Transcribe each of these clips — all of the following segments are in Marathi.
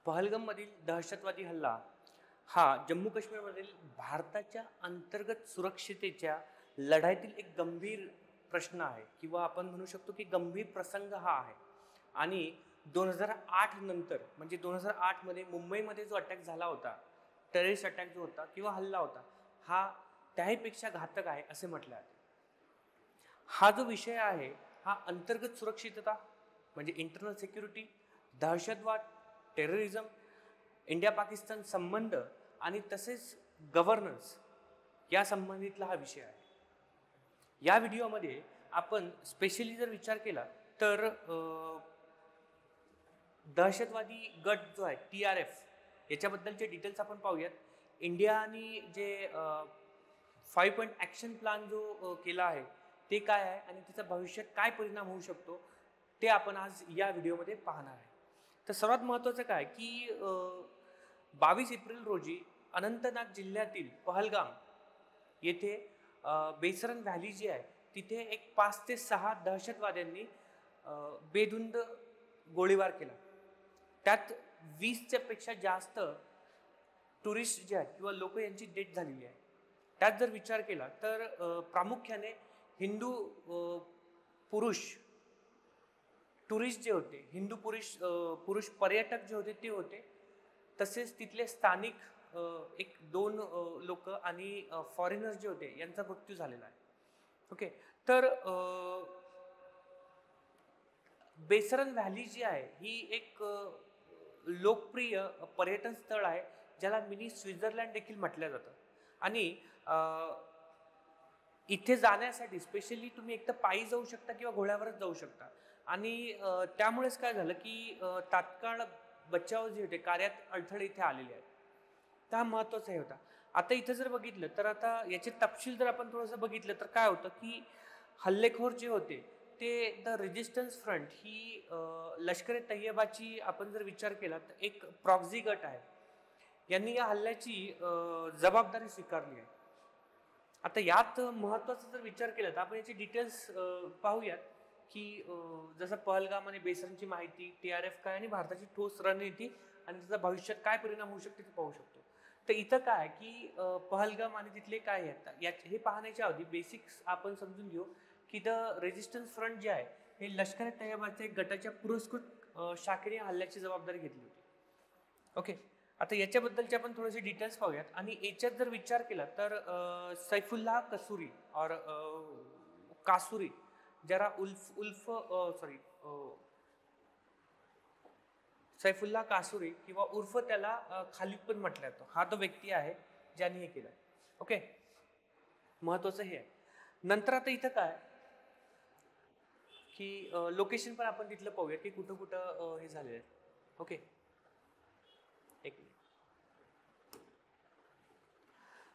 पहलगाममधील दहशतवादी हल्ला हा जम्मू काश्मीरमधील भारताच्या अंतर्गत सुरक्षितेच्या लढाईतील एक गंभीर प्रश्न आहे किंवा आपण म्हणू शकतो की गंभीर प्रसंग हा आहे. आणि 2008 नंतर म्हणजे 2008 मध्ये मुंबईमध्ये जो अटॅक झाला होता, टेररिस्ट अटॅक जो होता किंवा हल्ला होता, हा त्याहीपेक्षा घातक आहे असे म्हटले आहे. हा जो विषय आहे हा अंतर्गत सुरक्षितता म्हणजे इंटरनल सिक्युरिटी, दहशतवाद, टेररिझम, इंडिया पाकिस्तान संबंध आणि तसेच गव्हर्नन्स या संबंधितला हा विषय आहे. या व्हिडिओमध्ये आपण स्पेशली जर विचार केला तर दहशतवादी गट जो आहे TRF याच्याबद्दलचे डिटेल्स आपण पाहूयात. इंडिया आणि जे 5 पॉईंट ॲक्शन प्लॅन जो केला आहे ते काय आहे आणि त्याचा भविष्यात काय परिणाम होऊ शकतो ते आपण आज या व्हिडिओमध्ये पाहणार आहे. तर सर्वात महत्त्वाचं काय की 22 एप्रिल रोजी अनंतनाग जिल्ह्यातील पहलगाम येथे बेसरन व्हॅली जी आहे तिथे एक 5 ते 6 दहशतवाद्यांनी बेधुंद गोळीबार केला. त्यात 20च्या पेक्षा जास्त टुरिस्ट जे आहेत किंवा लोक यांची डेथ झालेली आहे. त्यात जर विचार केला तर प्रामुख्याने हिंदू पुरुष टुरिस्ट जे होते, हिंदू पुरुष पर्यटक जे होते ते होते, तसेच तिथले स्थानिक एक 2 लोक आणि फॉरेनर्स जे होते यांचा मृत्यू झालेला आहे. ओके, तर बेसरन व्हॅली जी आहे ही एक लोकप्रिय पर्यटन स्थळ आहे ज्याला मिनी स्वित्झर्लंड देखील म्हटलं जातं. आणि इथे जाण्यासाठी स्पेशली तुम्ही एक तर पायी जाऊ शकता किंवा घोड्यावरच जाऊ शकता. आणि त्यामुळेच काय झालं की तात्काळ बचाव जे होते कार्यात अडथळे इथे आलेले आहेत. तर हा महत्त्वाचा हे होता. आता इथं जर बघितलं तर आता याचे तपशील जर आपण थोडंसं बघितलं तर काय होतं की हल्लेखोर जे होते ते द रेजिस्टन्स फ्रंट ही लष्कर ए तय्यबाची आपण जर विचार केला तर एक प्रॉक्झी गट आहे. यांनी या हल्ल्याची जबाबदारी स्वीकारली आहे. आता यात महत्त्वाचा जर विचार केला तर आपण याची डिटेल्स पाहूयात की जसं पहलगाम आणि बेसरनची माहिती, TRF काय आणि भारताची ठोस रणनीती आणि त्याचा भविष्यात काय परिणाम होऊ शकते ते पाहू शकतो. तर इथं काय की पहलगाम आणि तिथले काय आहेत हे पाहण्याच्या आधी बेसिक्स आपण समजून घेऊ की द रेजिस्टन्स फ्रंट जे आहे हे लष्कर ए तय्यबाच्या एक गटाच्या पुरस्कृत शाखेने हल्ल्याची जबाबदारी घेतली होती. ओके, आता याच्याबद्दलचे आपण थोडेसे डिटेल्स पाहूयात. आणि याच्यात जर विचार केला तर सैफुल्लाह कसूरी और कासुरी जरा सैफुल्लाह कासुरी किंवा उर्फ त्याला खालिद पण म्हटलं जातं, हा तो व्यक्ती आहे ज्याने हे केलं. ओके, महत्वाचं हे आहे. नंतर आता इथं काय की लोकेशन पण आपण तिथलं पाहूया की कुठं कुठं हे झालेलं आहे. ओके, एक मिनिट.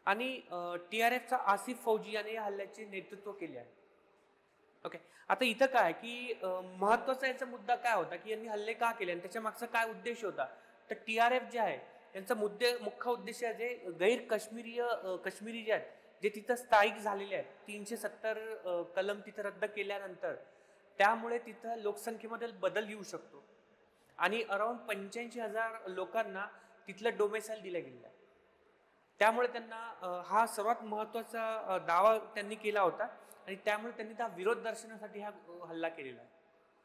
आणि TRFचा आसिफ फौजी याने या हल्ल्याचे नेतृत्व केले आहे. ओके, आता इथं काय की महत्वाचा याचा मुद्दा काय होता की यांनी हल्ले का केले आणि त्याच्या मागचा काय उद्देश होता. तर TRF जे आहे यांचा मुख्य उद्देश आहे जे काश्मीरी जे आहेत जे तिथं स्थायिक झालेले आहेत 370 कलम तिथं रद्द केल्यानंतर त्यामुळे तिथं लोकसंख्येमध्ये बदल येऊ शकतो आणि अराउंड 85,000 लोकांना तिथलं डोमेसाईल दिलं गेलेलं आहे. त्यामुळे त्यांना हा सर्वात महत्त्वाचा दावा त्यांनी केला होता आणि त्यामुळे त्यांनी त्या विरोध दर्शनासाठी हा हल्ला केलेला आहे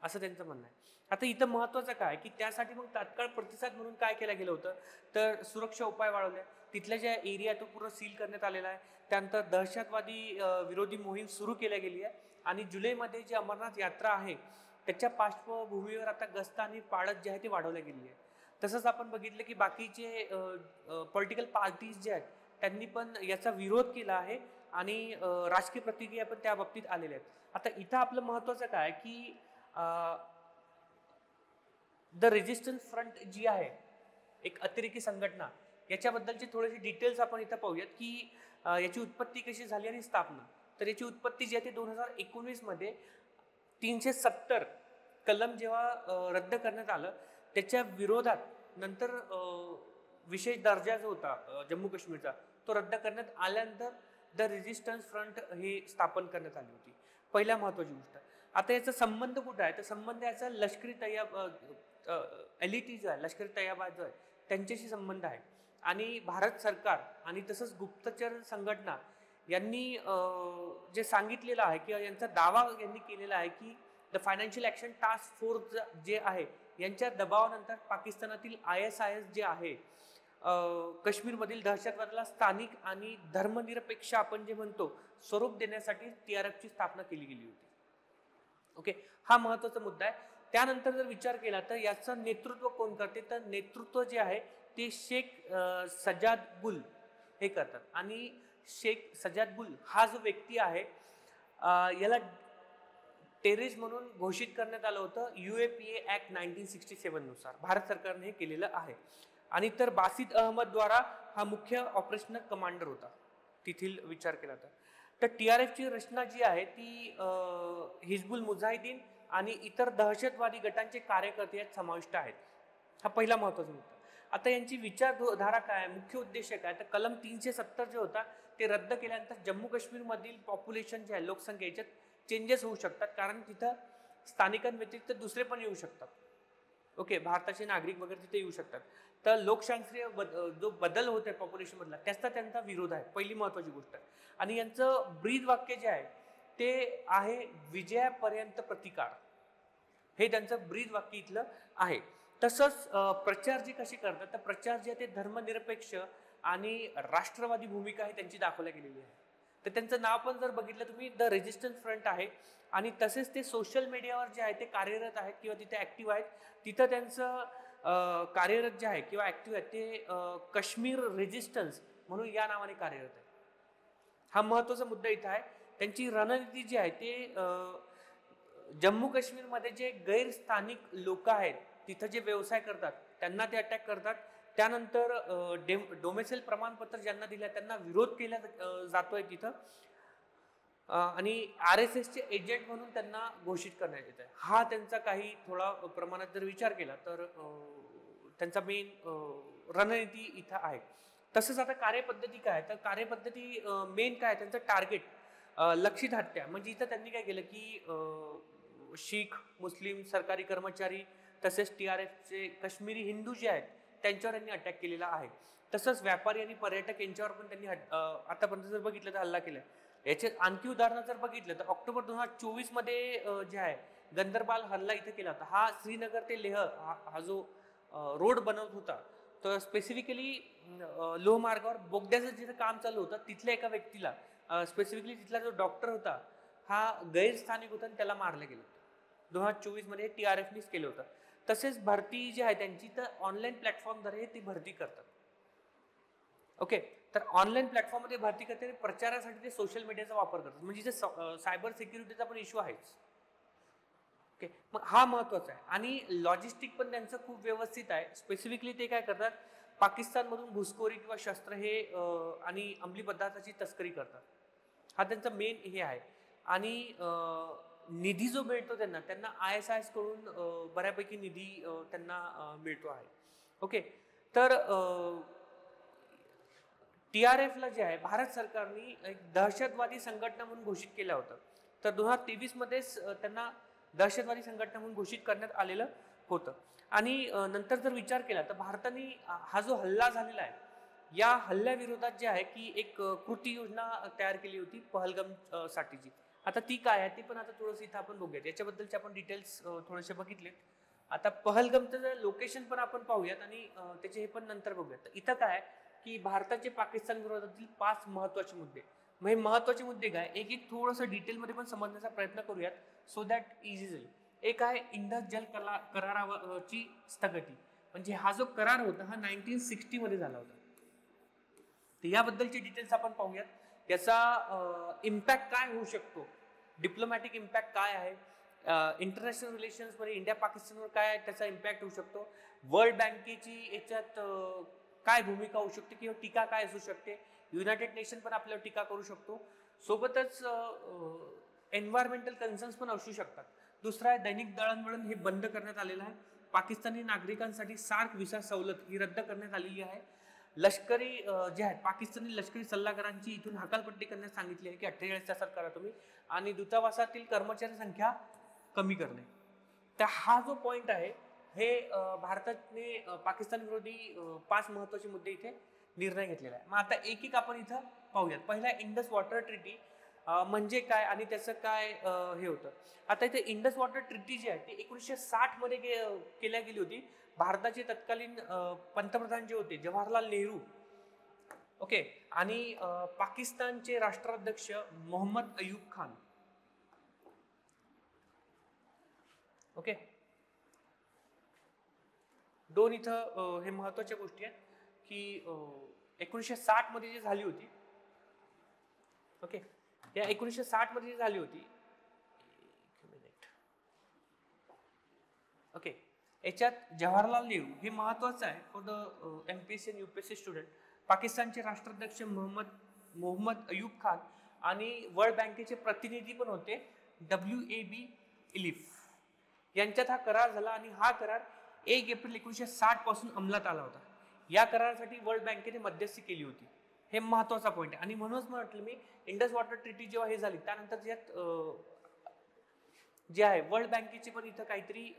असं त्यांचं म्हणणं आहे. आता इथं महत्त्वाचं काय की त्यासाठी मग तात्काळ प्रतिसाद म्हणून काय केलं गेलं होतं तर सुरक्षा उपाय वाढवले. तिथल्या ज्या एरिया तो पूर्ण सील करण्यात आलेला आहे. त्यानंतर दहशतवादी विरोधी मोहीम सुरू केली गेली आहे. आणि जुलैमध्ये जी अमरनाथ यात्रा आहे त्याच्या पार्श्वभूमीवर आता गस्त आणि पाळत जे आहे ते वाढवल्या गेली आहे. तसंच आपण बघितलं की बाकीचे पॉलिटिकल पार्टीज जे आहेत त्यांनी पण याचा विरोध केला आहे आणि राजकीय प्रतिक्रिया पण त्या बाबतीत आलेल्या आहेत. आता इथं आपलं महत्त्वाचं काय की द रेजिस्टन्स फ्रंट जी आहे एक अतिरेकी संघटना याच्याबद्दलचे थोडेसे डिटेल्स आपण इथं पाहूयात की याची उत्पत्ती कशी झाली आणि स्थापना. तर याची उत्पत्ती जी आहे ती 2019 मध्ये 370 कलम जेव्हा रद्द करण्यात आलं त्याच्या विरोधात नंतर विशेष दर्जा जो होता जम्मू काश्मीरचा तो रद्द करण्यात आल्यानंतर द रेजिस्टन्स फ्रंट ही स्थापन करण्यात आली होती. पहिल्या महत्त्वाची गोष्ट. आता याचा संबंध कुठं आहे तर संबंध याचा लष्करी एलिटी जो आहे, लष्करी तैयबा जो आहे त्यांच्याशी संबंध आहे. आणि भारत सरकार आणि तसंच गुप्तचर संघटना यांनी जे सांगितलेलं आहे किंवा यांचा दावा यांनी केलेला आहे की the financial action task force जे आहे यांच्या दबावानंतर पाकिस्तानातील ISIS जे आहे काश्मीरमधील दहशतवादाला स्थानिक आणि धर्मनिरपेक्ष आपण जे म्हणतो स्वरूप देण्यासाठी TRF ची स्थापना केली गेली होती. ओके, हा महत्त्वाचा मुद्दा आहे. त्यानंतर जर विचार केला तर याचं नेतृत्व कोण करते, तर नेतृत्व जे आहे ते शेख सजाद गुल हे करतात. आणि शेख सजाद गुल हा जो व्यक्ती आहे याला टेररिस्ट म्हणून घोषित करण्यात आलं होतं UAPA ॲक्ट 1967 नुसार. भारत सरकारने हे केलेलं आहे. आणि तर बासित अहमद द्वारा हा मुख्य ऑपरेशनल कमांडर होता तिथील विचार केला तर TRF ची रचना जी आहे ती हिजबुल मुजाहिदीन आणि इतर दहशतवादी गटांचे कार्यकर्ते यात समाविष्ट आहेत. हा पहिला महत्त्वाचा मुद्दा. आता यांची विचारधारा काय, मुख्य उद्देश काय, तर कलम 370 जे होता ते रद्द केल्यानंतर जम्मू काश्मीरमधील पॉप्युलेशन जे आहे लोकसंख्या याच्यात चेंजेस होऊ शकतात, कारण तिथं स्थानिकांव्यतिरिक्त दुसरे पण येऊ शकतात. ओके, भारताचे नागरिक वगैरे तिथे येऊ शकतात. तर लोकशास्त्रीय जो बदल होत आहे पॉप्युलेशन मधला त्याचा त्यांचा विरोध आहे, पहिली महत्वाची गोष्ट. आणि यांचं ब्रीद वाक्य जे आहे ते आहे विजयापर्यंत प्रतिकार, हे त्यांचं ब्रीद वाक्य इथलं आहे. तसंच प्रचार जे कसे करतात, तर प्रचार जे ते धर्मनिरपेक्ष आणि राष्ट्रवादी भूमिका आहे त्यांची दाखवल्या गेलेली आहे. तर त्यांचं नाव पण जर बघितलं तुम्ही द रेजिस्टन्स फ्रंट आहे. आणि तसेच ते सोशल मीडियावर जे आहे ते कार्यरत आहेत किंवा तिथे ॲक्टिव्ह आहेत. तिथं त्यांचं कार्यरत जे आहे किंवा ॲक्टिव्ह आहेत ते काश्मीर रेजिस्टन्स म्हणून या नावाने कार्यरत आहे. हा महत्त्वाचा मुद्दा इथं आहे. त्यांची रणनीती जी आहे ते जम्मू काश्मीरमध्ये जे गैरस्थानिक लोक आहेत तिथं जे व्यवसाय करतात त्यांना ते अटॅक करतात. त्यानंतर डोमेसेल प्रमाणपत्र ज्यांना दिलं त्यांना विरोध केला जातोय तिथं. आणि RSSचे एजंट म्हणून त्यांना घोषित करण्यात येत आहे. हा त्यांचा काही थोडा प्रमाणात जर विचार केला तर त्यांचा मेन रणनीती इथं आहे. तसंच आता कार्यपद्धती काय, तर कार्यपद्धती मेन काय त्यांचं टार्गेट लक्षित हत्या. म्हणजे इथं त्यांनी काय केलं की शीख, मुस्लिम, सरकारी कर्मचारी तसेच TRFचे काश्मीरी हिंदू जे आहेत त्यांच्यावर त्यांनी अटॅक केलेला आहे. तसंच व्यापारी आणि पर्यटक यांच्यावर पण त्यांनी आतापर्यंत जर बघितलं तर हल्ला केलाय. याचे आणखी उदाहरणं जर बघितलं तर ऑक्टोबर 2024 मध्ये जे आहे गंदरबाल हल्ला इथे केला होता. हा श्रीनगर ते लेह हा जो रोड बनवत होता तर स्पेसिफिकली लोहमार्गावर बोगद्याचं जिथं काम चालू होतं तिथल्या एका व्यक्तीला स्पेसिफिकली तिथला जो डॉक्टर होता हा गैरस्थानिक होता आणि त्याला मारलं गेलं होतं. 2024 मध्ये TRFनीच केलं होतं. तसेच भरती जी आहे त्यांची तर ऑनलाईन प्लॅटफॉर्मद्वारे ती भरती करतात. ओके, तर ऑनलाईन प्लॅटफॉर्ममध्ये भरती करते प्रचारासाठी ते सोशल मीडियाचा वापर करतात. म्हणजे जे सायबर सिक्युरिटीचा पण इश्यू आहेच. ओके, मग हा महत्वाचा आहे. आणि लॉजिस्टिक पण त्यांचं खूप व्यवस्थित आहे. स्पेसिफिकली ते काय करतात, पाकिस्तानमधून घुसखोरी किंवा शस्त्र हे आणि अंमली पदार्थाची तस्करी करतात. हा त्यांचा मेन हे आहे. आणि निधी जो मिळतो त्यांना ISIS कडून बऱ्यापैकी निधी त्यांना मिळतो आहे. ओके, तर TRFला जे आहे भारत सरकारने एक दहशतवादी संघटना म्हणून घोषित केलं होतं. तर 2023 मध्येच त्यांना दहशतवादी संघटना म्हणून घोषित करण्यात आलेलं होतं. आणि नंतर जर विचार केला तर भारताने हा जो हल्ला झालेला आहे या हल्ल्याविरोधात जे आहे की एक कृती योजना तयार केली होती पहलगाम साठीची. आता ती काय आहे ती पण आता थोडंसं इथं आपण बघूयात. याच्याबद्दलचे आपण डिटेल्स थोडेसे बघितलेत. आता पहलगामचं लोकेशन पण आपण पाहूयात आणि त्याचे हे पण नंतर बघूयात. तर इथं काय की भारताचे पाकिस्तान विरोधातील 5 महत्वाचे मुद्दे. मग हे महत्वाचे मुद्दे काय एक एक थोडंसं डिटेलमध्ये पण समजण्याचा प्रयत्न करूयात सो दॅट इझी जाईल. एक आहे इंडस जल कराराची स्थगिती. म्हणजे हा जो करार होता हा 1960 मध्ये झाला होता. तर याबद्दलचे डिटेल्स आपण पाहूयात. याचा इम्पॅक्ट काय होऊ शकतो, डिप्लोमॅटिक इम्पॅक्ट काय आहे, इंटरनॅशनल रिलेशन्स मध्ये इंडिया पाकिस्तानवर काय त्याचा इम्पॅक्ट होऊ शकतो, वर्ल्ड बँकेची याच्यात काय भूमिका होऊ शकते किंवा टीका काय असू शकते, युनायटेड नेशन पण आपल्यावर टीका करू शकतो. सोबतच एन्व्हायरमेंटल कन्सर्न्स पण असू शकतात. दुसरा आहे दैनिक दळणवळण हे बंद करण्यात आलेलं आहे. पाकिस्तानी नागरिकांसाठी सार्क व्हिसा सवलत ही रद्द करण्यात आलेली आहे. लष्करी जे आहेत पाकिस्तानी लष्करी सल्लागारांची इथून हकालपट्टी करण्यास सांगितली आहे की 48 तासात करा तुम्ही. आणि दूतावासातील कर्मचारी संख्या कमी करणे. तर हा जो पॉइंट आहे हे भारताने पाकिस्तान विरोधी 5 महत्वाचे मुद्दे इथे निर्णय घेतलेला आहे. मग आता एक एक आपण इथं पाहूयात. पहिला इंडस वॉटर ट्रिटी म्हणजे काय आणि त्याचं काय हे होतं. आता इथे इंडस वॉटर ट्रिटी जी आहे ती 1960 मध्ये केल्या गेली होती. भारताचे तत्कालीन पंतप्रधान जे होते जवाहरलाल नेहरू, ओके, आणि पाकिस्तानचे राष्ट्राध्यक्ष मोहम्मद अयूब खान, ओके. दोन इथं हे महत्वाच्या गोष्टी आहेत की 1960 मध्ये जी झाली होती, ओके, या 1960 मध्ये जी झाली होती, एक मिनिट, ओके, याच्यात जवाहरलाल नेहरू हे महत्वाचं आहे फॉर द एमपीएससी आणि यूपीएससी स्टुडंट. पाकिस्तानचे राष्ट्राध्यक्ष मोहम्मद अयूब खान आणि वर्ल्ड बँकेचे प्रतिनिधी पण होते WAB इलिफ यांच्यात हा करार झाला आणि हा करार 1 एप्रिल 1960 पासून अंमलात आला होता. या करारासाठी वर्ल्ड बँकेने मध्यस्थी केली होती. हे महत्वाचा पॉईंट आहे आणि म्हणूनच म्हटलं मी इंडस वॉटर ट्रिटी जेव्हा हे झाली त्यानंतर ज्यात जे आहे वर्ल्ड बँकेचे पण इथं काहीतरी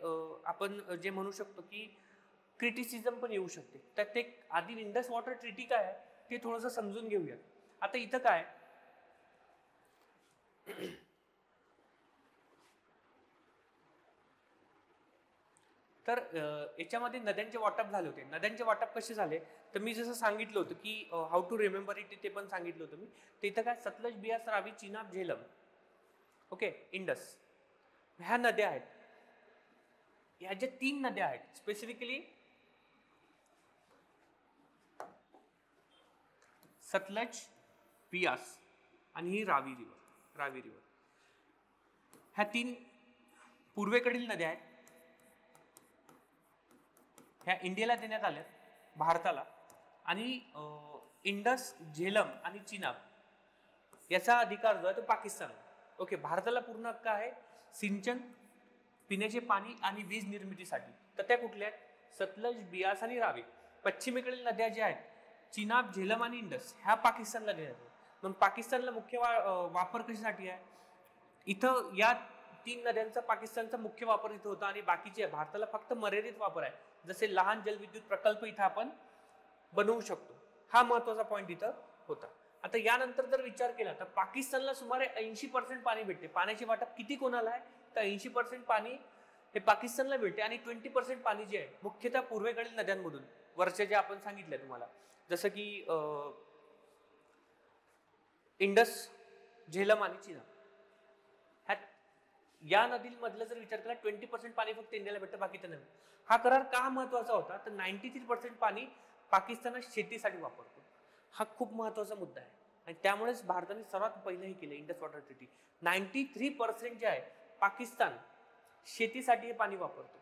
आपण जे म्हणू शकतो की क्रिटिसिझम पण येऊ शकते. तर ते आधी इंडस वॉटर ट्रिटी काय आहे ते थोडंसं समजून घेऊया. आता इथं काय तर याच्यामध्ये नद्यांचे वाटप झाले होते. नद्यांचे वाटप कसे झाले तर मी जसं सांगितलं होतं की हाऊ टू रिमेंबर इट ते पण सांगितलं होतं मी. तर इथं काय सतलज, बियास, रावी, चिनाब, झेलम, ओके, इंडस, ह्या नद्या आहेत. ह्या ज्या 3 नद्या आहेत स्पेसिफिकली सतलज, बियास आणि ही रावी रिव्हर, ह्या 3 पूर्वेकडील नद्या आहेत. ह्या इंडियाला देण्यात आल्या भारताला. आणि इंडस, झेलम आणि चिनाब याचा अधिकार जो आहे तो पाकिस्तान, ओके. भारताला पूर्ण हक्क आहे सिंचन, पिण्याचे पाणी आणि वीज निर्मितीसाठी. तर त्या कुठल्या आहेत सतलज, बियास आणि रावी. पश्चिमेकडील नद्या ज्या आहेत चिनाब, झेलम आणि इंडस ह्या पाकिस्तानला देण्यात आल्या. मग पाकिस्तानला मुख्य वापर कशासाठी आहे इथं या 3 नद्यांचा पाकिस्तानचा मुख्य वापर इथं होता आणि बाकीचे भारताला फक्त मर्यादित वापर आहे. जसे लहान जलविद्युत प्रकल्प इथं आपण बनवू शकतो. हा महत्वाचा पॉईंट इथं होता. आता यानंतर जर विचार केला तर पाकिस्तानला सुमारे 80% पाणी भेटते. पाण्याचे वाटप किती कोणाला आहे तर 80% पाणी हे पाकिस्तानला भेटते आणि 20% पाणी जे आहे मुख्यतः पूर्वेकडील नद्यांमधून वरच्या ज्या आपण सांगितल्या तुम्हाला जसं की इंडस, झेलम आणि चिनाब, या नदीमधलं जर विचार केला 20% पाणी फक्त इंडियाला भेटतं, बाकी तर नाही. हा करार का महत्वाचा होता तर 93% पाणी पाकिस्तान शेतीसाठी वापरतो. हा खूप महत्वाचा मुद्दा आहे आणि त्यामुळेच भारताने सर्वात पहिलं हे केलं इंडस वॉटर ट्रिटी. 93% जे आहे पाकिस्तान शेतीसाठी हे पाणी वापरतो,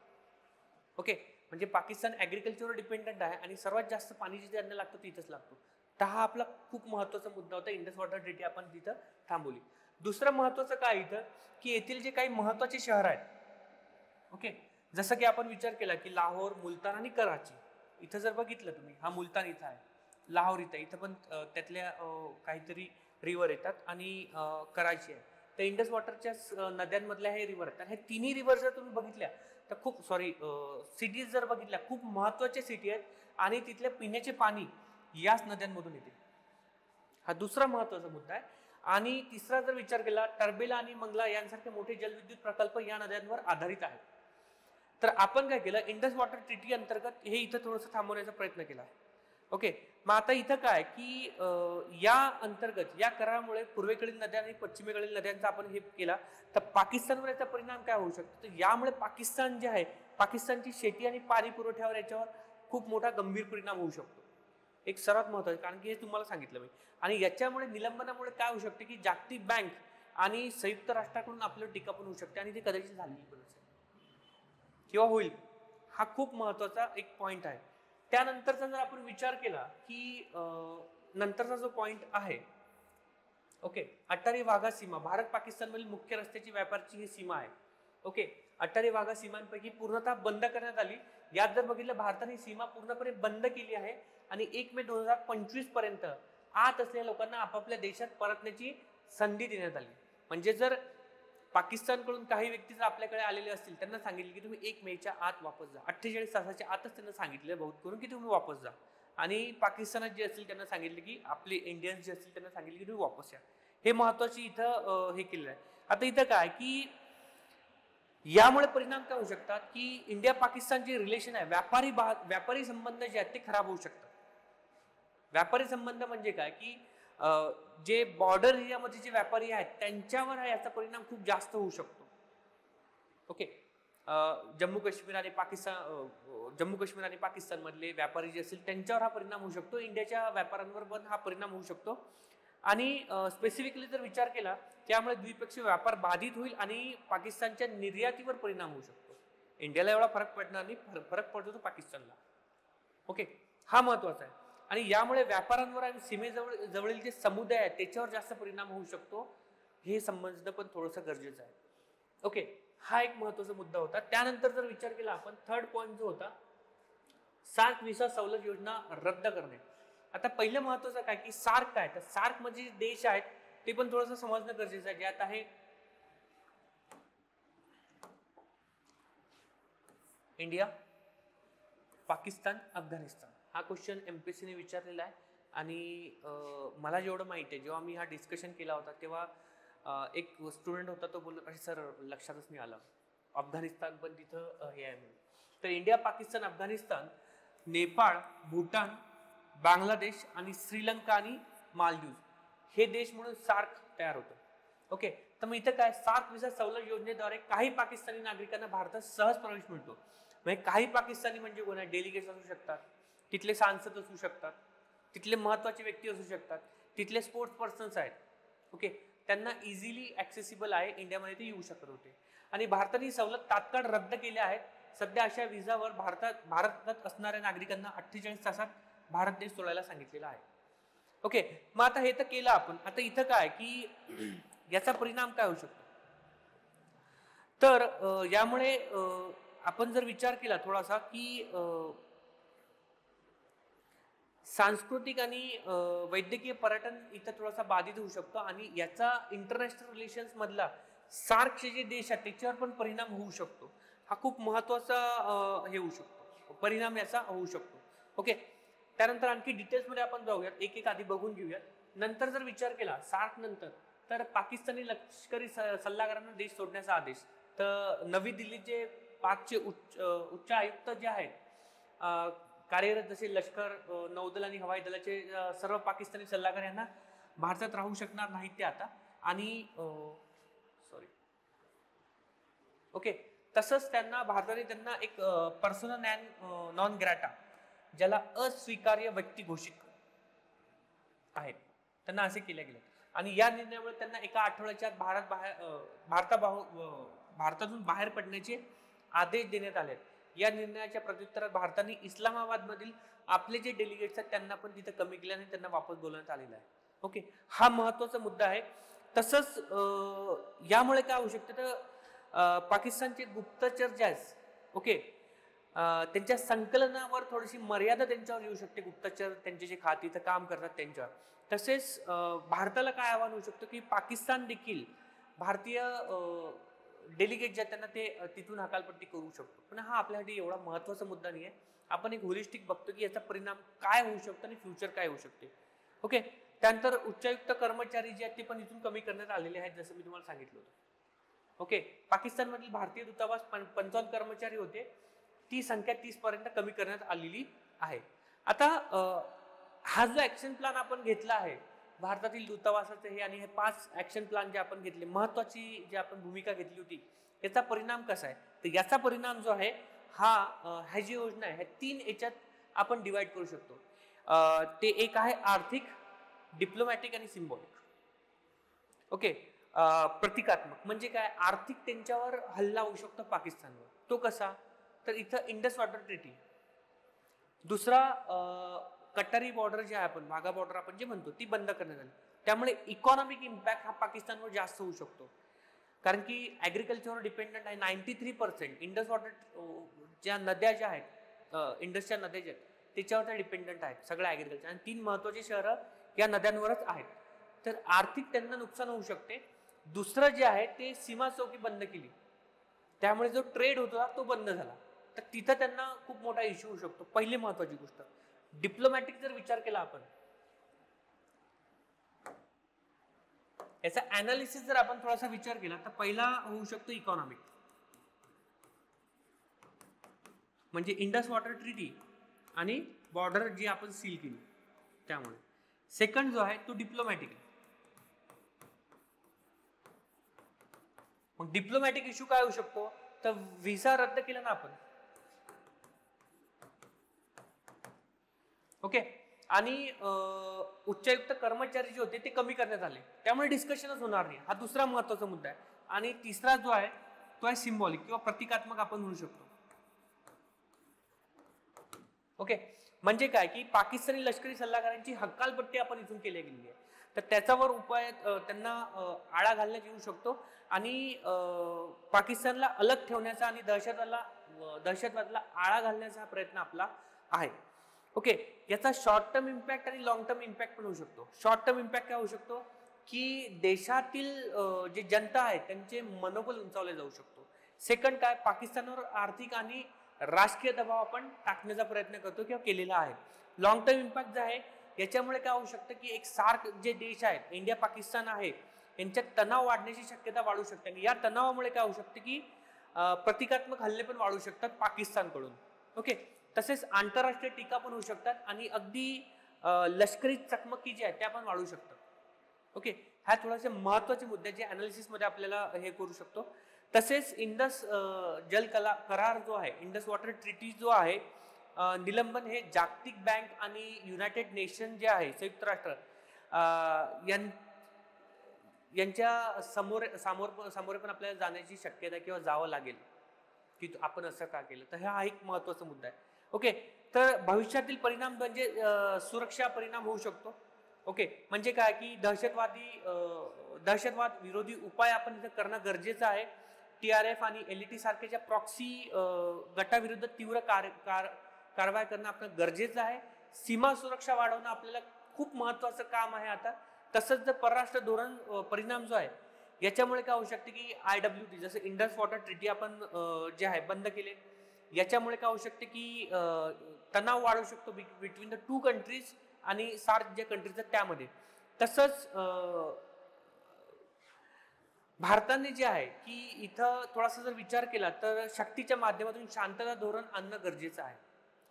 ओके. म्हणजे पाकिस्तान ऍग्रिकल्चरवर डिपेंडंट आहे आणि सर्वात जास्त पाणी जिथे त्यांना लागतं तिथंच लागतो. तर हा आपला खूप महत्वाचा मुद्दा होता. इंडस वॉटर ट्रिटी आपण तिथं थांबवली. दुसरं महत्वाचं काय इथं की येथील जे काही महत्वाचे शहर आहेत, ओके, जसं की आपण विचार केला की लाहोर, मुलतान आणि कराची. इथं जर बघितलं तुम्ही हा मुलतान इथं आहे, लाहोर इथं पण त्यातल्या काहीतरी रिव्हर येतात आणि कराची आहे. तर इंडस वॉटरच्या नद्यांमधल्या हे रिव्हर आहेत. ह्या तिन्ही रिव्हर जर तुम्ही बघितल्या तर खूप सिटीज जर बघितल्या खूप महत्वाच्या सिटी आहेत आणि तिथल्या पिण्याचे पाणी याच नद्यांमधून येते. हा दुसरा महत्वाचा मुद्दा आहे. आणि तिसरा जर विचार केला टर्बेला आणि मंगला यांसारखे मोठे जलविद्युत प्रकल्प या नद्यांवर आधारित आहेत. तर आपण काय केलं इंडस वॉटर ट्रिटी अंतर्गत हे इथं थोडंसं थांबवण्याचा प्रयत्न केला, ओके. मग आता इथं काय की या अंतर्गत या करारामुळे पूर्वेकडील नद्या आणि पश्चिमेकडील नद्यांचा आपण हे केला तर पाकिस्तानवर याचा परिणाम काय होऊ शकतो तर यामुळे पाकिस्तान जे आहे पाकिस्तानची शेती आणि पाणी पुरवठ्यावर याच्यावर खूप मोठा गंभीर परिणाम होऊ शकतो. एक सर्वात महत्वाचं कारण की हे तुम्हाला सांगितलं मी. आणि याच्यामुळे निलंबनामुळे काय होऊ शकते की जागतिक बँक आणि संयुक्त राष्ट्राकडून आपल्याला टीका पण होऊ शकते आणि ते कदाचित झालेली पण असेल किंवा होईल. हा खूप महत्वाचा एक पॉइंट आहे. त्यानंतरचा जर आपण विचार केला की नंतरचा जो पॉइंट आहे, ओके, अटारी वाघा सीमा भारत पाकिस्तान मधील मुख्य रस्त्याची व्यापारची ही सीमा आहे, ओके. अटारी वाघा सीमांपैकी पूर्णतः बंद करण्यात आली. यात जर बघितलं भारताने सीमा पूर्णपणे बंद केली आहे आणि 1 मे 2025 पर्यंत आत असलेल्या लोकांना आपापल्या देशात परतण्याची संधी देण्यात आली. म्हणजे जर पाकिस्तानकडून काही व्यक्ती जर आपल्याकडे आलेले असतील, त्यांना सांगितले की तुम्ही 1 मेच्या आत वापस जा. 48 तासाच्या आतच त्यांना सांगितलं बहुत करून की तुम्ही वापस जा. आणि पाकिस्तानात जे असतील त्यांना सांगितले की आपले इंडियन्स जे असतील त्यांना सांगितले की तुम्ही वापस या. हे महत्वाची इथं हे केलेलं आहे. आता इथं काय की यामुळे परिणाम काय होऊ शकतात की इंडिया पाकिस्तान जे रिलेशन आहे, व्यापारी संबंध जे आहेत ते खराब होऊ शकतात. व्यापारी संबंध म्हणजे काय की जे बॉर्डर एरियामध्ये जे व्यापारी आहेत त्यांच्यावर याचा परिणाम खूप जास्त होऊ शकतो. ओके. जम्मू काश्मीर आणि पाकिस्तान मधले व्यापारी जे असतील त्यांच्यावर हा परिणाम होऊ शकतो. इंडियाच्या व्यापाऱ्यांवर पण हा परिणाम होऊ शकतो. आणि स्पेसिफिकली जर विचार केला त्यामुळे द्विपक्षीय व्यापार बाधित होईल आणि पाकिस्तानच्या निर्यातीवर परिणाम होऊ शकतो. इंडियाला एवढा फरक पडणार नाही, फरक पडतो तो पाकिस्तानला. ओके, हा महत्वाचा आहे. आणि यामुळे व्यापाऱ्यांवर आणि सीमेजवळील जे समुदाय आहेत त्याच्यावर जास्त परिणाम होऊ शकतो. हे समजणं पण थोडंसं गरजेचं आहे. ओके, हा एक महत्वाचा मुद्दा होता. त्यानंतर जर विचार केला आपण, थर्ड पॉइंट जो होता सार्क व्हिसा सवलत योजना रद्द करणे. आता पहिलं महत्वाचं काय की सार्क काय, तर सार्क म्हणजे देश आहेत ते पण थोडंसं समजणं गरजेचं आहे. ज्यात आहे इंडिया, पाकिस्तान, अफगाणिस्तान. हा क्वेश्चन MPSC ने विचारलेला आहे. आणि मला जेवढं माहिती आहे, जेव्हा मी हा डिस्कशन केला होता तेव्हा एक स्टुडंट होता, तो बोलला अरे सर लक्षातच नाही आलं, अफगाणिस्तान पण तिथं हे आहे म्हणून. तर इंडिया, पाकिस्तान, अफगाणिस्तान, नेपाळ, भूटान, बांगलादेश आणि श्रीलंका आणि मालदीव हे देश म्हणून सार्क तयार होतं. ओके, तर मग इथं काय, सार्क व्हिसा सवलत योजनेद्वारे काही पाकिस्तानी नागरिकांना भारतात सहज प्रवेश मिळतो. म्हणजे काही पाकिस्तानी म्हणजे कोण आहे, डेलिगेट्स असू शकतात, तिथले सांसद असू शकतात, तिथले महत्वाचे व्यक्ती असू शकतात, तिथले स्पोर्ट्स पर्सन्स आहेत. ओके, त्यांना इझिली ऍक्सेसिबल आहे, इंडियामध्ये ते येऊ शकत होते. आणि भारताने ही सवलत तात्काळ रद्द केल्या आहेत. सध्या अशा व्हिसावर भारतात असणाऱ्या नागरिकांना 48 तासात भारत देश सोडायला सांगितलेला आहे. ओके, मग आता हे तर केलं आपण. आता इथं काय की याचा परिणाम काय होऊ शकतो, तर यामुळे आपण जर विचार केला थोडासा की सांस्कृतिक आणि वैद्यकीय पर्यटन इथं थोडासा बाधित होऊ शकतो. आणि याचा इंटरनॅशनल रिलेशन्स मधला सार्कचे जे देश आहेत त्याच्यावर पण परिणाम होऊ शकतो. हा खूप महत्वाचा हे होऊ शकतो, परिणाम याचा होऊ शकतो. ओके, त्यानंतर आणखी डिटेल्समध्ये आपण जाऊयात, एक एक आधी बघून घेऊयात. नंतर जर विचार केला सार्क नंतर, तर पाकिस्तानी लष्करी सल्लागारांना देश सोडण्याचा आदेश. तर नवी दिल्लीत जे पाकचे उच्च आयुक्त जे आहेत कार्यरत, जसे लष्कर, नौदल आणि हवाई दलाचे सर्व पाकिस्तानी सल्लागार यांना भारतात राहू शकणार नाहीत ते आता. आणि सॉरी, ओके, तसंच भारताने त्यांना एक पर्सोना नॉन ग्रॅटा, ज्याला अस्वीकार्य व्यक्ती घोषित आहेत, त्यांना असे केले गेले. आणि या निर्णयामुळे त्यांना एका आठवड्याच्या आत भारतातून बाहेर पडण्याचे आदेश देण्यात आले. या निर्णयाच्या प्रत्युत्तरात भारताने इस्लामाबाद मधील आपले जे डेलिगेट्स आहेत त्यांना पण तिथे कमी केल्याने त्यांना वापस बोलवण्यात आलेलं आहे. ओके, हा महत्वाचा मुद्दा आहे. तसंच यामुळे काय होऊ शकतं, तर पाकिस्तानचे गुप्तचर जे आहेत, ओके, त्यांच्या संकलनावर थोडीशी मर्यादा त्यांच्यावर येऊ शकते. गुप्तचर त्यांचे जे खाती इथं काम करतात त्यांच्यावर. तसेच भारताला काय आव्हान होऊ शकतं की पाकिस्तान देखील भारतीय डेलिगेट जे त्यांना ते तिथून हकालपट्टी करू शकतो. पण हा आपल्यासाठी एवढा महत्वाचा मुद्दा नाही आहे. आपण एक होलिस्टिक बघतो की याचा परिणाम काय होऊ शकतो आणि फ्युचर काय होऊ शकते. ओके, त्यानंतर उच्चायुक्त कर्मचारी जे आहेत ते पण इथून कमी करण्यात आलेले आहेत, जसं मी तुम्हाला सांगितलं होतं. ओके, पाकिस्तानमधील भारतीय दूतावास 55 कर्मचारी होते, ती संख्या 30 पर्यंत कमी करण्यात आलेली आहे. आता हा जो ऍक्शन प्लॅन आपण घेतला आहे भारतातील दूतावासाचे हे, आणि हे 5 ऍक्शन प्लॅन जे आपण घेतले, महत्वाची जी आपण भूमिका घेतली होती, याचा परिणाम कसा आहे, तर याचा परिणाम जो आहे हा जी योजना आहे, ह्या 3 याच्यात आपण डिवाइड करू शकतो. ते एक आहे आर्थिक, डिप्लोमॅटिक आणि सिम्बॉलिक. ओके, प्रतिकात्मक म्हणजे काय, आर्थिक त्यांच्यावर हल्ला होऊ शकतो पाकिस्तानवर. तो कसा, तर इथं इंडस वॉटर ट्रीटी. दुसरा कटारी बॉर्डर जे आहे, आपण वाघा बॉर्डर आपण जे म्हणतो, ती बंद करण्यात आली. त्यामुळे इकॉनॉमिक इम्पॅक्ट हा पाकिस्तानवर जास्त होऊ शकतो, कारण की ऍग्रिकल्चरवर डिपेंडंट आहे 93%. इंडस वॉटर ज्या नद्या ज्या आहेत, इंडसच्या नद्या ज्या आहेत त्याच्यावर त्या डिपेंडंट आहेत सगळ्या ऍग्रिकल्चर. आणि 3 महत्वाची शहरं या नद्यांवरच आहेत. तर आर्थिक त्यांना नुकसान होऊ शकते. दुसरं जे आहे ते सीमा चौकी बंद केली, त्यामुळे जो ट्रेड होता तो बंद झाला. तर तिथं त्यांना खूप मोठा इश्यू होऊ शकतो. पहिली महत्वाची गोष्ट. डिप्लोमॅटिक जर विचार केला आपण, याचा अनालिसिस जर आपण थोडासा विचार केला तर पहिला होऊ शकतो इकॉनॉमिक, म्हणजे इंडस वॉटर ट्रीटी आणि बॉर्डर जी आपण सील केली त्यामुळे. सेकंड जो आहे तो डिप्लोमॅटिक. मग डिप्लोमॅटिक इश्यू काय होऊ शकतो, तर व्हिसा रद्द केला ना आपण, ओके, आणि उच्चायुक्त कर्मचारी जे होते ते कमी करण्यात आले, त्यामुळे डिस्कशनच होणार नाही. हा दुसरा महत्वाचा मुद्दा आहे. आणि तिसरा जो आहे तो आहे सिम्बॉलिक किंवा प्रतिकात्मक आपण म्हणू शकतो. ओके, म्हणजे काय की पाकिस्तानी लष्करी सल्लागारांची हकालपट्टी आपण इथून केली गेलेली आहे, तर त्याच्यावर उपाय त्यांना आळा घालण्यात येऊ शकतो आणि पाकिस्तानला अलग ठेवण्याचा आणि दहशतवादाला आळा घालण्याचा हा प्रयत्न आपला आहे. ओके, याचा शॉर्ट टर्म इम्पॅक्ट आणि लॉंग टर्म इम्पॅक्ट पण होऊ शकतो. शॉर्ट टर्म इम्पॅक्ट काय होऊ शकतो की देशातील जे जनता आहे त्यांचे मनोबल उंचावले जाऊ शकतो. सेकंड काय, पाकिस्तानवर आर्थिक आणि राजकीय दबाव आपण टाकण्याचा प्रयत्न करतो किंवा केलेला आहे. लॉंग टर्म इम्पॅक्ट जे आहे याच्यामुळे काय होऊ शकतं की एक सार्क जे देश आहेत, इंडिया पाकिस्तान आहे, यांच्यात तणाव वाढण्याची शक्यता वाढू शकते आणि या तणावामुळे काय होऊ शकते की प्रतिकात्मक हल्ले पण वाढू शकतात पाकिस्तानकडून. ओके, तसेच आंतरराष्ट्रीय टीका पण होऊ शकतात आणि अगदी लष्करी चकमकी ज्या आहेत त्या पण वाढू शकतात. ओके, ह्या थोडेसे महत्वाचे मुद्दे जे अनालिसिस मध्ये आपल्याला हे करू शकतो. तसेच इंडस जल करार जो आहे, इंडस वॉटर ट्रीटी जो आहे, निलंबन हे जागतिक बँक आणि युनायटेड नेशन जे आहे, संयुक्त राष्ट्र यांच्या सामोरे पण आपल्याला जाण्याची शक्यता किंवा जावं लागेल की आपण असं का केलं. तर हा एक महत्वाचा मुद्दा आहे. ओके, तर भविष्यातील परिणाम म्हणजे सुरक्षा परिणाम होऊ शकतो. ओके, म्हणजे काय की दहशतवाद विरोधी उपाय आपण इथं करणं गरजेचं आहे. TRF आणि LET सारख्याच्या प्रॉक्सी गटाविरुद्ध तीव्र कारवाई करणं आपलं गरजेचं आहे. सीमा सुरक्षा वाढवणं आपल्याला खूप महत्वाचं काम आहे आता. तसंच जर परराष्ट्र धोरण परिणाम जो आहे याच्यामुळे काय होऊ शकते की IWT जसं इंडस वॉटर ट्रीटी आपण जे आहे बंद केले, याच्यामुळे काय होऊ शकते की तणाव वाढू शकतो बिटवीन द टू कंट्रीज आणि सार्क ज्या कंट्रीज आहेत त्यामध्ये. तसंच भारताने जे आहे की इथं थोडासा जर विचार केला तर शक्तीच्या माध्यमातून शांतता धोरण आणणं गरजेचं आहे.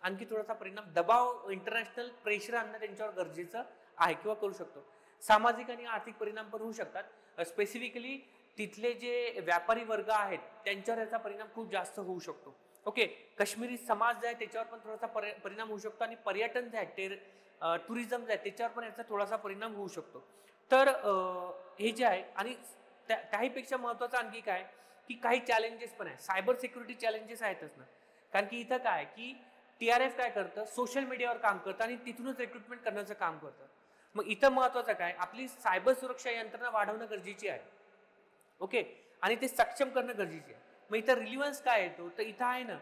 आणखी थोडासा परिणाम दबाव, इंटरनॅशनल प्रेशर आणणं त्यांच्यावर गरजेचं आहे किंवा करू शकतो. सामाजिक आणि आर्थिक परिणाम पण होऊ शकतात. स्पेसिफिकली तिथले जे व्यापारी वर्ग आहेत त्यांच्यावर याचा परिणाम खूप जास्त होऊ शकतो. ओके, काश्मीरी समाज जे आहे त्याच्यावर पण थोडासा परिणाम होऊ शकतो आणि पर्यटन जे आहे, टुरिझम जे आहे त्याच्यावर पण याचा थोडासा परिणाम होऊ शकतो. तर हे जे आहे आणि त्याहीपेक्षा महत्वाचं आणखी काय की काही चॅलेंजेस पण आहे. सायबर सिक्युरिटी चॅलेंजेस आहेतच ना, कारण की इथं काय की TRF काय करतं, सोशल मीडियावर काम करतं आणि तिथूनच रिक्रुटमेंट करण्याचं काम करतं. मग इथं महत्वाचं काय, आपली सायबर सुरक्षा यंत्रणा वाढवणं गरजेची आहे. ओके, आणि ते सक्षम करणं गरजेचे आहे. मग इथं रिलिव्हन्स काय येतो, तर इथं आहे ना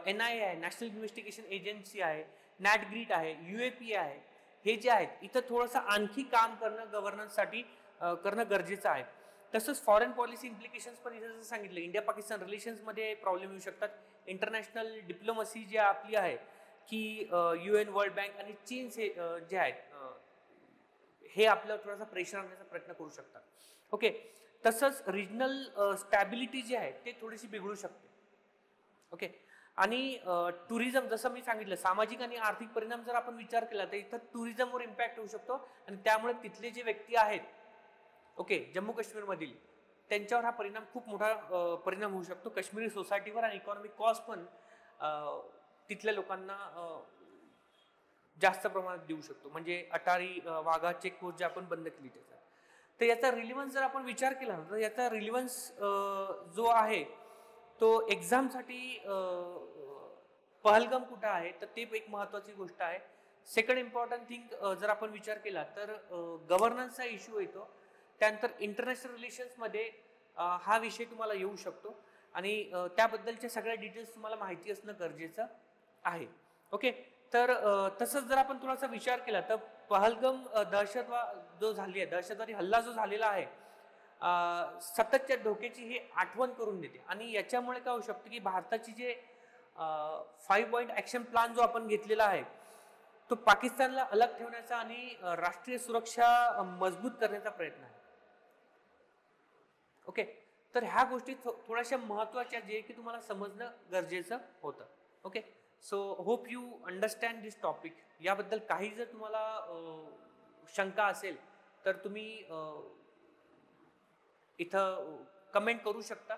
NIA आहे, नॅशनल इन्व्हेस्टिगेशन एजन्सी आहे, NATGRIT आहे, UAP आहे. हे जे आहेत इथं थोडंसं आणखी काम करणं गव्हर्नन्ससाठी करणं गरजेचं आहे. तसंच फॉरेन पॉलिसी इम्प्लिकेशन्स पण इथं जसं सांगितलं, इंडिया पाकिस्तान रिलेशन्समध्ये प्रॉब्लेम येऊ शकतात. इंटरनॅशनल डिप्लोमसी जी आपली आहे की UN, वर्ल्ड बँक आणि चीन जे आहेत हे आपल्यावर थोडासा प्रेशर आणण्याचा प्रयत्न करू शकतात. ओके, तसंच रिजनल स्टॅबिलिटी जी आहे ते थोडीशी बिघडू शकते. ओके, आणि टुरिझम जसं मी सांगितलं, सामाजिक आणि आर्थिक परिणाम जर आपण विचार केला तर इथं टुरिझमवर इम्पॅक्ट होऊ शकतो आणि त्यामुळे तिथले जे व्यक्ती आहेत, ओके, जम्मू काश्मीर मधील, त्यांच्यावर हा परिणाम खूप मोठा परिणाम होऊ शकतो. काश्मीरी सोसायटीवर आणि इकॉनॉमिक कॉस्ट पण तिथल्या लोकांना जास्त प्रमाणात देऊ शकतो. म्हणजे अटारी वाघा चेकपोस्ट जे आपण बंद केली त्याचा. तर याचा रिलिव्हन्स जर आपण विचार केला तर याचा रिलिव्हन्स जो आहे तो एक्झामसाठी पहलगाम कुठं आहे तर ते एक महत्वाची गोष्ट आहे. सेकंड इम्पॉर्टंट थिंग जर आपण विचार केला तर गव्हर्नन्सचा इश्यू येतो. त्यानंतर इंटरनॅशनल रिलेशन्समध्ये हा विषय तुम्हाला येऊ शकतो आणि त्याबद्दलच्या सगळ्या डिटेल्स तुम्हाला माहिती असणं गरजेचं आहे. ओके, तर तसंच जर आपण थोडासा विचार केला तर पहलगाम दहशतवादी हल्ला जो झालेला आहे सततच्या धोक्याची ही आठवण करून देते. आणि याच्यामुळे काय होऊ शकतं की भारताची जे 5 पॉइंट ऍक्शन प्लॅन जो आपण घेतलेला आहे तो पाकिस्तानला अलग ठेवण्याचा आणि राष्ट्रीय सुरक्षा मजबूत करण्याचा प्रयत्न आहे. ओके, तर ह्या गोष्टी थोड्याशा महत्वाच्या जे की तुम्हाला समजणं गरजेचं होतं. Okay, so hope you understand this topic. याबद्दल काही जर तुम्हाला शंका असेल तर तुम्ही इथं कमेंट करू शकता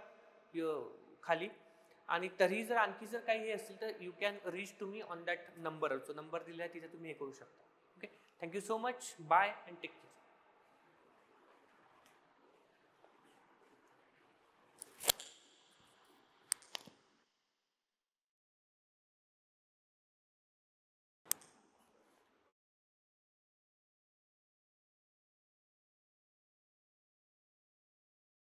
खाली. आणि तरी जर आणखी जर काही हे असेल तर you can reach to me on that number. जो नंबर दिला आहे तिथे तुम्ही हे करू शकता. Okay, thank you so much. Bye and take care.